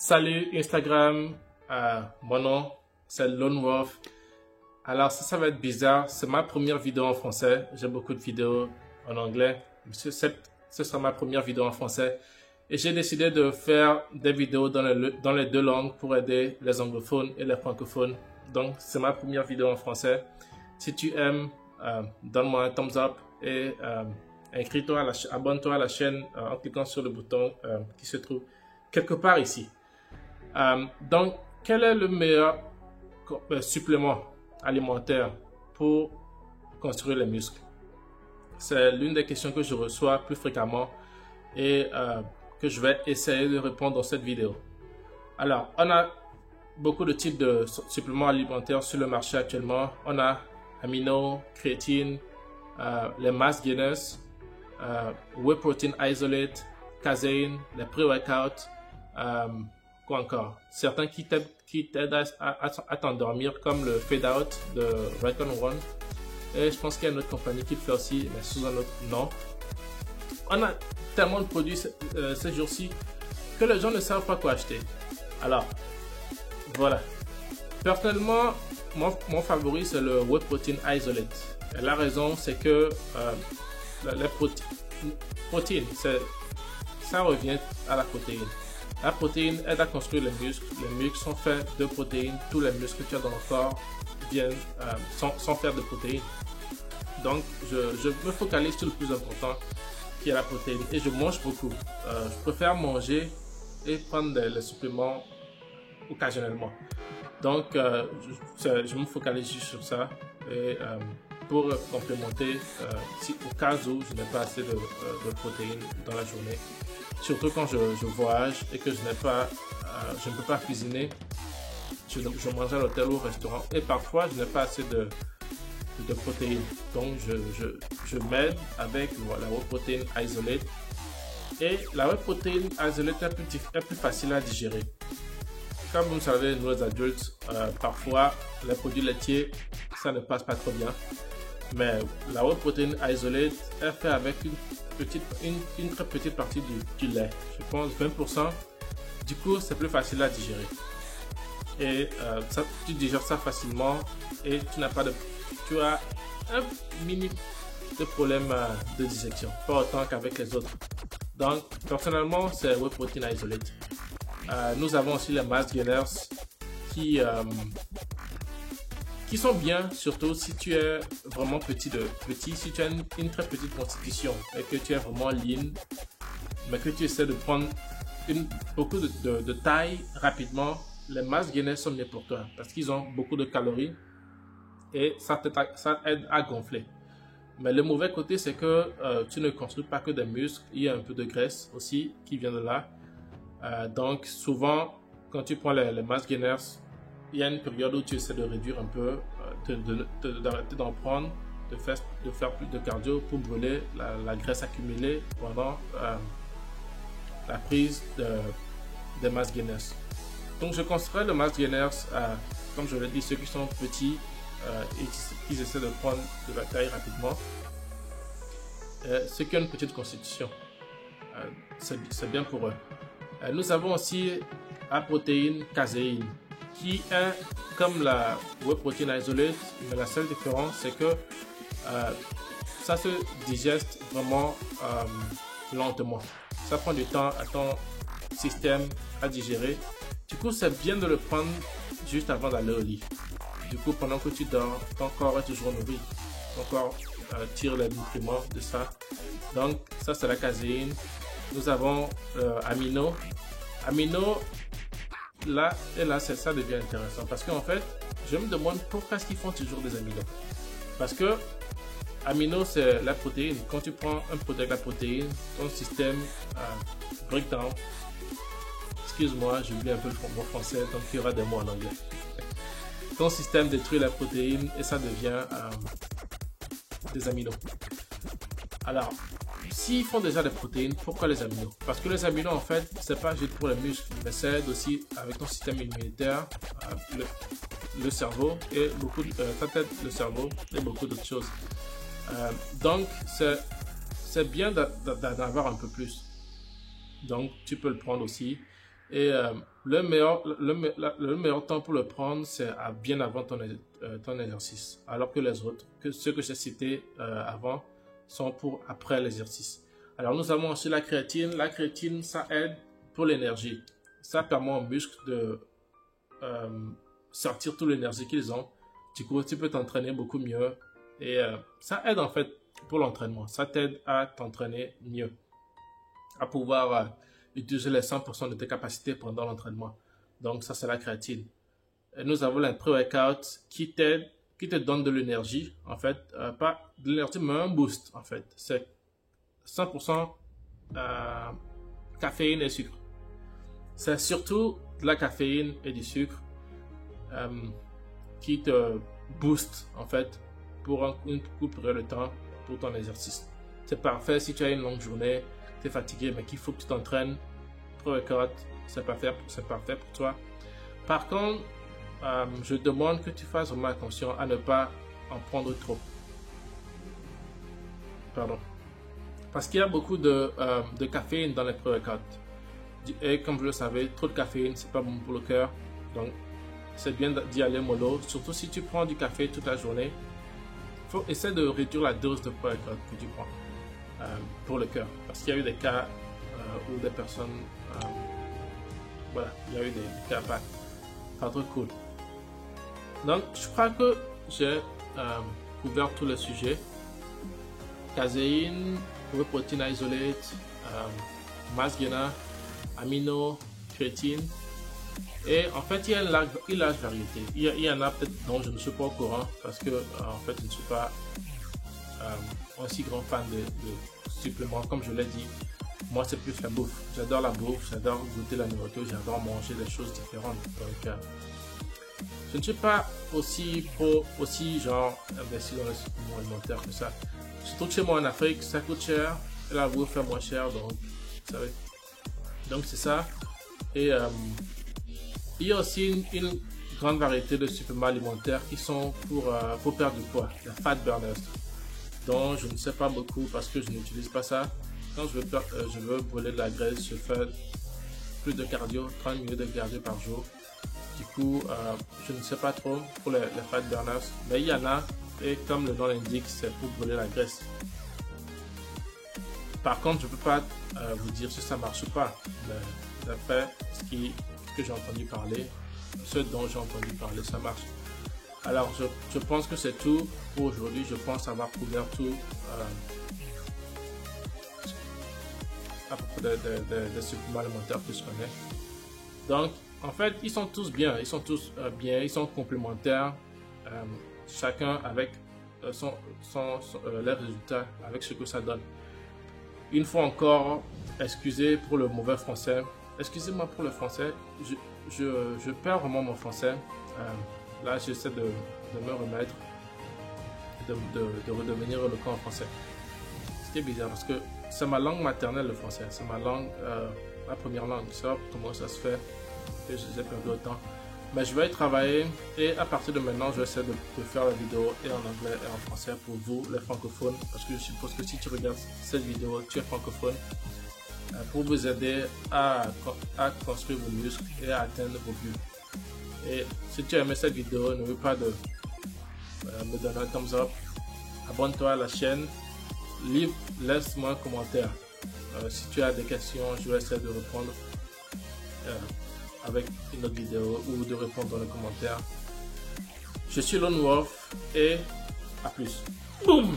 Salut Instagram, mon nom c'est Lone Wolf. Alors ça va être bizarre, c'est ma première vidéo en français. J'ai beaucoup de vidéos en anglais. Ce sera ma première vidéo en français. Et j'ai décidé de faire des vidéos dans les deux langues pour aider les anglophones et les francophones. Donc c'est ma première vidéo en français. Si tu aimes, donne-moi un thumbs up et inscris-toi, abonne-toi à la chaîne en cliquant sur le bouton qui se trouve quelque part ici. Donc, quel est le meilleur supplément alimentaire pour construire les muscles? C'est l'une des questions que je reçois plus fréquemment et que je vais essayer de répondre dans cette vidéo. Alors, on a beaucoup de types de suppléments alimentaires sur le marché actuellement. On a amino, créatine, les mass gainers, whey protein isolate, caséine, les pré-workouts, quoi encore? Certains qui t'aident à t'endormir, comme le Fade Out de Recon One. Et je pense qu'il y a une autre compagnie qui le fait aussi, mais sous un autre nom. On a tellement de produits ces jours-ci que les gens ne savent pas quoi acheter. Alors, voilà. Personnellement, mon favori, c'est le Whey Protein Isolate. Et la raison, c'est que les protéines, ça revient à la protéine. La protéine aide à construire les muscles. Les muscles sont faits de protéines. Tous les muscles que tu as dans le corps sont faits de protéines. Donc, je me focalise sur le plus important, qui est la protéine. Et je mange beaucoup. Je préfère manger et prendre les suppléments occasionnellement. Donc, je me focalise juste sur ça. Et pour complémenter, si au cas où je n'ai pas assez de protéines dans la journée, surtout quand je voyage et que je ne peux pas cuisiner, je mange à l'hôtel ou au restaurant et parfois je n'ai pas assez de protéines. Donc je m'aide avec la Whey Protein Isolate. Et la Whey Protein Isolate est plus facile à digérer. Comme vous le savez, nous les adultes, parfois les produits laitiers, ça ne passe pas trop bien. Mais la Whey Protein Isolate est fait avec une très petite partie du lait. Je pense 20%. Du coup, c'est plus facile à digérer. Et tu digères ça facilement et tu as un mini de problème de digestion. Pas autant qu'avec les autres. Donc, personnellement, c'est Whey Protein Isolate. Nous avons aussi les mass gainers qui sont bien, surtout si tu es vraiment petit, si tu as une très petite constitution et que tu es vraiment lean, mais que tu essaies de prendre beaucoup de taille rapidement, les mass gainers sont mieux pour toi parce qu'ils ont beaucoup de calories et ça aide à gonfler. Mais le mauvais côté, c'est que tu ne construis pas que des muscles, il y a un peu de graisse aussi qui vient de là. Donc souvent, quand tu prends les mass gainers, il y a une période où tu essaies de réduire un peu, d'arrêter d'en prendre, de faire plus de cardio pour brûler la graisse accumulée pendant la prise des mass gainers. Donc je conseillerais le mass gainers, comme je l'ai dit, ceux qui sont petits et qui essaient de prendre de la taille rapidement. Ceux qui ont une petite constitution, c'est bien pour eux. Nous avons aussi la protéine caséine, qui est comme la Whey Protein Isolate, mais la seule différence c'est que ça se digeste vraiment lentement. Ça prend du temps à ton système à digérer. Du coup, c'est bien de le prendre juste avant d'aller au lit. Du coup, pendant que tu dors, ton corps est toujours nourri. Ton corps tire les nutriments de ça. Donc, ça c'est la caséine. Nous avons amino. Amino, là, ça devient intéressant parce qu'en fait, je me demande pourquoi est-ce qu'ils font toujours des aminos. Parce que amino, c'est la protéine. Quand tu prends un produit avec la protéine, ton système break down. Excuse-moi, j'oublie un peu le mot français, donc il y aura des mots en anglais. Ton système détruit la protéine et ça devient des aminos. Alors, s'ils font déjà des protéines, pourquoi les aminos? Parce que les aminos, en fait, c'est pas juste pour les muscles, mais ça aide aussi avec ton système immunitaire, le cerveau et ça t'aide le cerveau et beaucoup d'autres choses. Donc, c'est bien d'en avoir un peu plus. Donc, tu peux le prendre aussi. Et le meilleur temps pour le prendre, c'est bien avant ton exercice. Alors que les autres, ceux que j'ai cités avant, sont pour après l'exercice. Alors nous avons aussi la créatine. La créatine, ça aide pour l'énergie. Ça permet aux muscles de sortir toute l'énergie qu'ils ont. Du coup, tu peux t'entraîner beaucoup mieux. Et ça aide en fait pour l'entraînement. Ça t'aide à t'entraîner mieux. À pouvoir utiliser les 100% de tes capacités pendant l'entraînement. Donc ça, c'est la créatine. Et nous avons le pré-workout qui te donne de l'énergie. En fait, pas de l'énergie, mais un boost. En fait, c'est 100% caféine et sucre. C'est surtout de la caféine et du sucre qui te booste en fait pour une courte période de temps pour ton exercice. C'est parfait si tu as une longue journée, tu es fatigué mais qu'il faut que tu t'entraînes. Pré-workout, c'est parfait pour toi. Par contre, je demande que tu fasses vraiment attention à ne pas en prendre trop. Pardon. Parce qu'il y a beaucoup de caféine dans les pré-workouts. Et comme vous le savez, trop de caféine, c'est pas bon pour le cœur. Donc, c'est bien d'y aller mollo. Surtout si tu prends du café toute la journée. Il faut essayer de réduire la dose de pré-workout que tu prends pour le cœur. Parce qu'il y a eu des cas où des personnes... voilà, il y a eu des cas pas trop cool. Donc, je crois que j'ai couvert tous les sujets. Caséine, protein isolate, mass gainer, amino, créatine. Et en fait, il y a une large variété. Il y en a peut-être dont je ne suis pas au courant parce que en fait, je ne suis pas aussi grand fan de suppléments. Comme je l'ai dit, moi, c'est plus la bouffe. J'adore la bouffe, j'adore goûter la nourriture, j'adore manger des choses différentes. Donc, je ne suis pas aussi genre investi dans les suppléments alimentaires que ça. Surtout que chez moi en Afrique, ça coûte cher, et la bouffe est moins chère, donc c'est ça. Et il y a aussi une grande variété de suppléments alimentaires qui sont pour perdre du poids, les fat burners, dont je ne sais pas beaucoup parce que je n'utilise pas ça. Quand je veux brûler de la graisse, je fais plus de cardio, 30 minutes de cardio par jour. Du coup, je ne sais pas trop pour les fat burners, mais il y en a, et comme le nom l'indique, c'est pour brûler la graisse. Par contre, je ne peux pas vous dire si ça marche ou pas, mais d'après ce que j'ai entendu parler, ce dont j'ai entendu parler, ça marche. Alors, je pense que c'est tout pour aujourd'hui. Je pense avoir couvert tout à propos des suppléments alimentaires que je connais. Donc, en fait, ils sont tous bien, ils sont complémentaires, chacun avec les résultats, avec ce que ça donne. Une fois encore, excusez pour le mauvais français, excusez-moi pour le français, je perds vraiment mon français. Là, j'essaie de me remettre, de redevenir éloquent en français. C'était bizarre parce que c'est ma langue maternelle, le français, c'est ma langue, ma première langue. Je sais pas comment ça se fait que j'ai perdu autant. Mais je vais y travailler et à partir de maintenant, je vais essayer de faire la vidéo et en anglais et en français pour vous, les francophones. Parce que je suppose que si tu regardes cette vidéo, tu es francophone. Pour vous aider à construire vos muscles et à atteindre vos buts. Et si tu as aimé cette vidéo, n'oublie pas de me donner un thumbs up. Abonne-toi à la chaîne. Laisse-moi un commentaire. Si tu as des questions, je vais essayer de répondre avec une autre vidéo ou de répondre dans les commentaires. Je suis Lone Wolf et à plus. Boum!